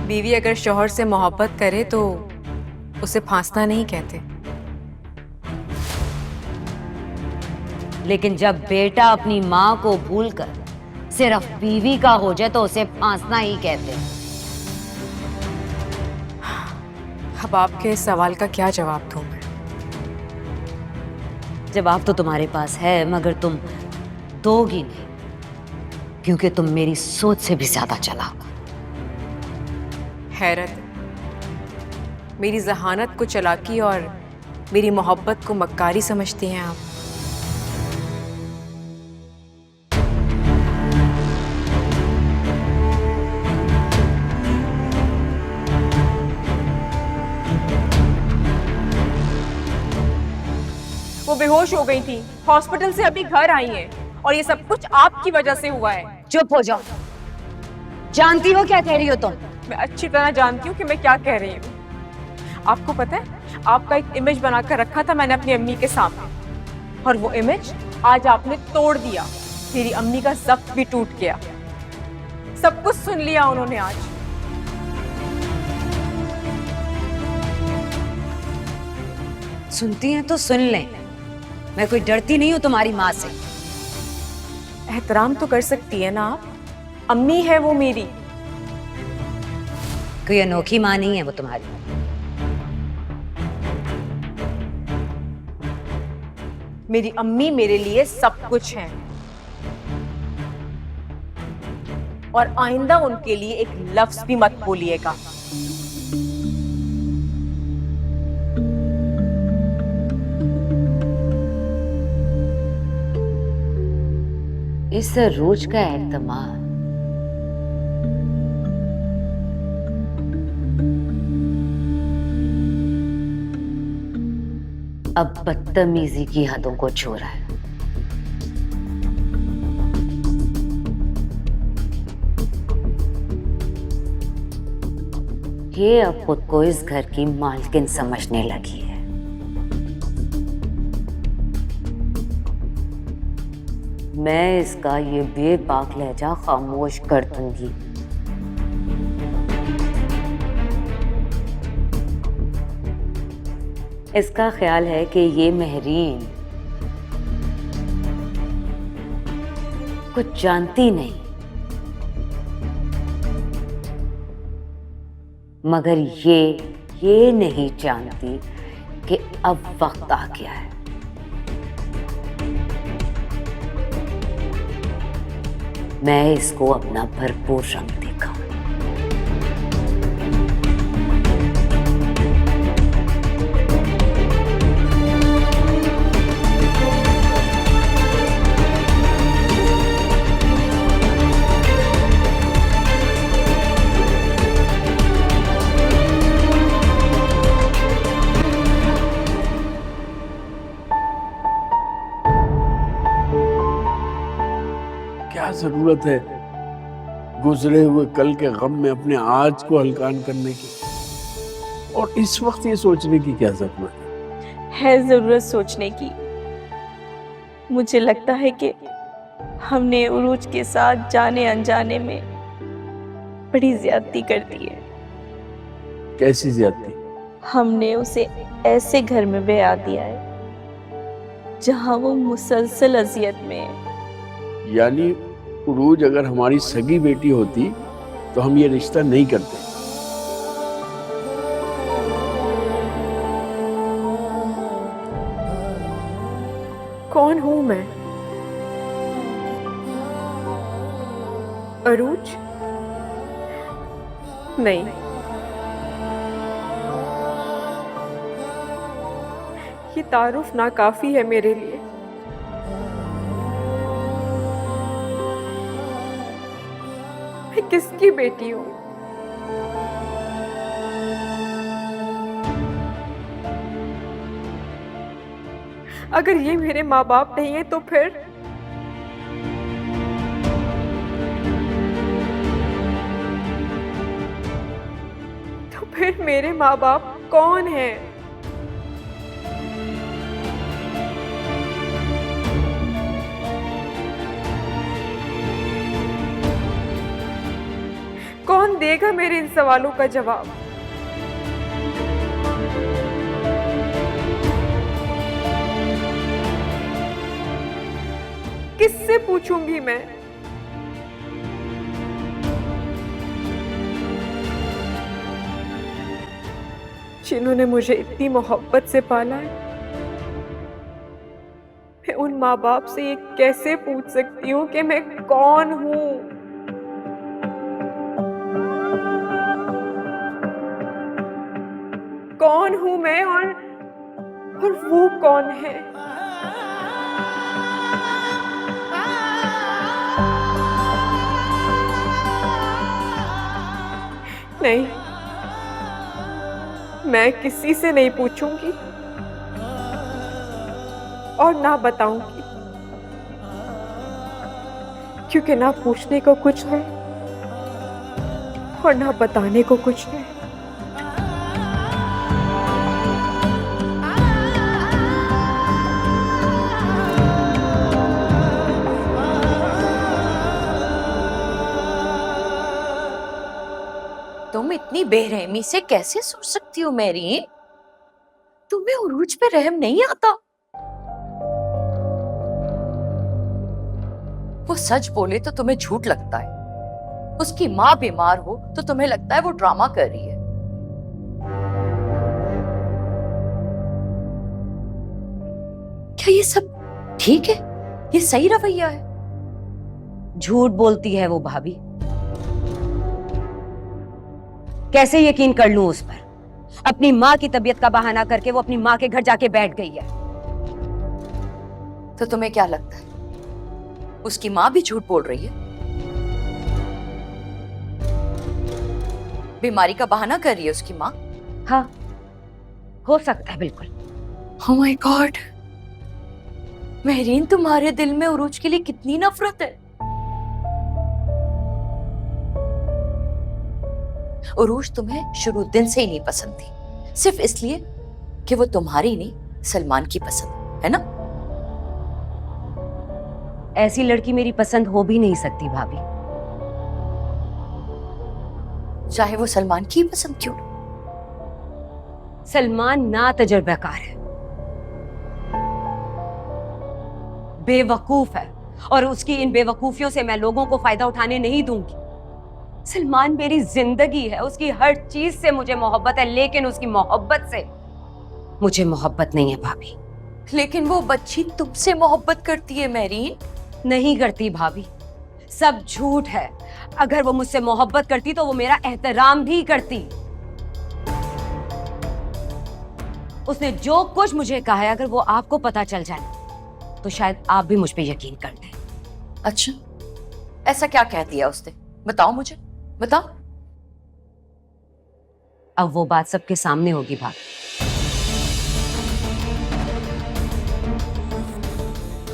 बीवी अगर शौहर से मोहब्बत करे तो उसे फांसना नहीं कहते। लेकिन जब बेटा अपनी माँ को भूलकर सिर्फ बीवी का हो जाए तो उसे फांसना ही कहते हैं। अब आपके इस सवाल का क्या जवाब दूं मैं? जवाब तो तुम्हारे पास है, मगर तुम दोगी नहीं, क्योंकि तुम मेरी सोच से भी ज्यादा चालाक। हैरत, मेरी जहानत को चालाकी और मेरी मोहब्बत को मक्कारी समझती हैं आप। वो बेहोश हो गई थी, हॉस्पिटल से अभी घर आई हैं और ये सब कुछ आपकी वजह से हुआ है। चुप हो जाओ। जानती हो क्या कह रही हो तुम? मैं अच्छी तरह जानती हूँ कि मैं क्या कह रही हूँ। आपको पता है, आपका एक इमेज बनाकर रखा था मैंने अपनी अम्मी के सामने, और वो इमेज आज आपने तोड़ दिया। मेरी अम्मी का ज़ब्त भी टूट गया। सब कुछ सुन लिया उन्होंने आज। सुनती हैं तो सुन लें, मैं कोई डरती नहीं हूँ तुम्हारी माँ से। एहतराम तो कर सकती है ना आप, अम्मी है वो मेरी। कोई अनोखी माँ नहीं है वो तुम्हारी। मेरी अम्मी मेरे लिए सब कुछ है, और आइंदा उनके लिए एक लफ्ज भी मत बोलिएगा। इस रोज का एतमाद अब बदतमीजी की हदों को छू रहा है। ये अब खुद को इस घर की मालकिन समझने लगी है। मैं इसका ये बेबाक लहजा खामोश कर दूंगी। इसका ख्याल है कि ये महरीन कुछ जानती नहीं, मगर ये नहीं जानती कि अब वक्त आ गया है। मैं इसको अपना भरपूर रंग दिखाऊं। क्या जरूरत है गुजरे हुए कल के गम में अपने आज को हल्कान करने की, और इस वक्त ये सोचने की क्या जरूरत है जरूरत सोचने की। मुझे लगता है कि हमने उरूज के साथ जाने अनजाने में बड़ी ज्यादती कर दी है। कैसी ज्यादती? हमने उसे ऐसे घर में ब्याह दिया है जहां वो मुसलसल अजियत में है। यानी उरूज अगर हमारी सगी बेटी होती तो हम ये रिश्ता नहीं करते। कौन हूं मैं? अरूज? नहीं, ये तारुफ नाकाफी है मेरे लिए। मैं किसकी बेटी हूं? अगर ये मेरे माँ बाप नहीं है तो फिर मेरे माँ बाप कौन हैं? कौन देख देगा मेरे इन सवालों का जवाब? किससे पूछूंगी मैं? जिन्होंने मुझे इतनी मोहब्बत से पाला है, मैं उन माँ बाप से ये कैसे पूछ सकती हूँ कि मैं कौन हूँ? कौन हूँ मैं और वो कौन है? नहीं, मैं किसी से नहीं पूछूंगी और ना बताऊंगी, क्योंकि ना पूछने को कुछ है और ना बताने को कुछ है। तुम इतनी बेरहमी से कैसे सोच सकती हो मेरी? तुम्हें उरूज पे रहम नहीं आता? वो सच बोले तो तुम्हें झूठ लगता है, उसकी माँ बीमार हो तो तुम्हें लगता है वो ड्रामा कर रही है। क्या ये सब ठीक है? ये सही रवैया है? झूठ बोलती है वो भाभी। कैसे यकीन कर लूं उस पर? अपनी माँ की तबीयत का बहाना करके वो अपनी माँ के घर जाके बैठ गई है। तो तुम्हें क्या लगता है उसकी माँ भी झूठ बोल रही है? बीमारी का बहाना कर रही है उसकी माँ? हाँ, हो सकता है, बिल्कुल। Oh my God! महरीन, तुम्हारे दिल में उरूज के लिए कितनी नफरत है। उरूज तुम्हें शुरू दिन से ही नहीं पसंद थी, सिर्फ इसलिए कि वो तुम्हारी नहीं सलमान की पसंद है ना? ऐसी लड़की मेरी पसंद हो भी नहीं सकती भाभी। चाहे वो सलमान की पसंद क्यों ना। सलमान ना तजर्बाकार है, बेवकूफ है, और उसकी इन बेवकूफियों से मैं लोगों को फायदा उठाने नहीं दूंगी। सलमान मेरी जिंदगी है, उसकी हर चीज से मुझे मोहब्बत है, लेकिन उसकी मोहब्बत से मुझे मोहब्बत नहीं है भाभी। लेकिन वो बच्ची तुमसे मोहब्बत करती है महरीन। नहीं करती भाभी, सब झूठ है। अगर वो मुझसे मोहब्बत करती तो वो मेरा एहतराम भी करती। उसने जो कुछ मुझे कहा है, अगर वो आपको पता चल जाए तो शायद आप भी मुझ पे यकीन कर लें। अच्छा, ऐसा क्या कह दिया उसने? बताओ मुझे, बताओ। अब वो बात सबके सामने होगी भाभी,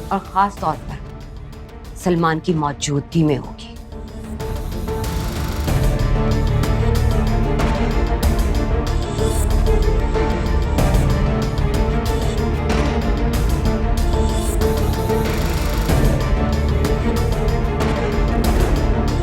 और खास तौर पर सलमान की मौजूदगी में होगी।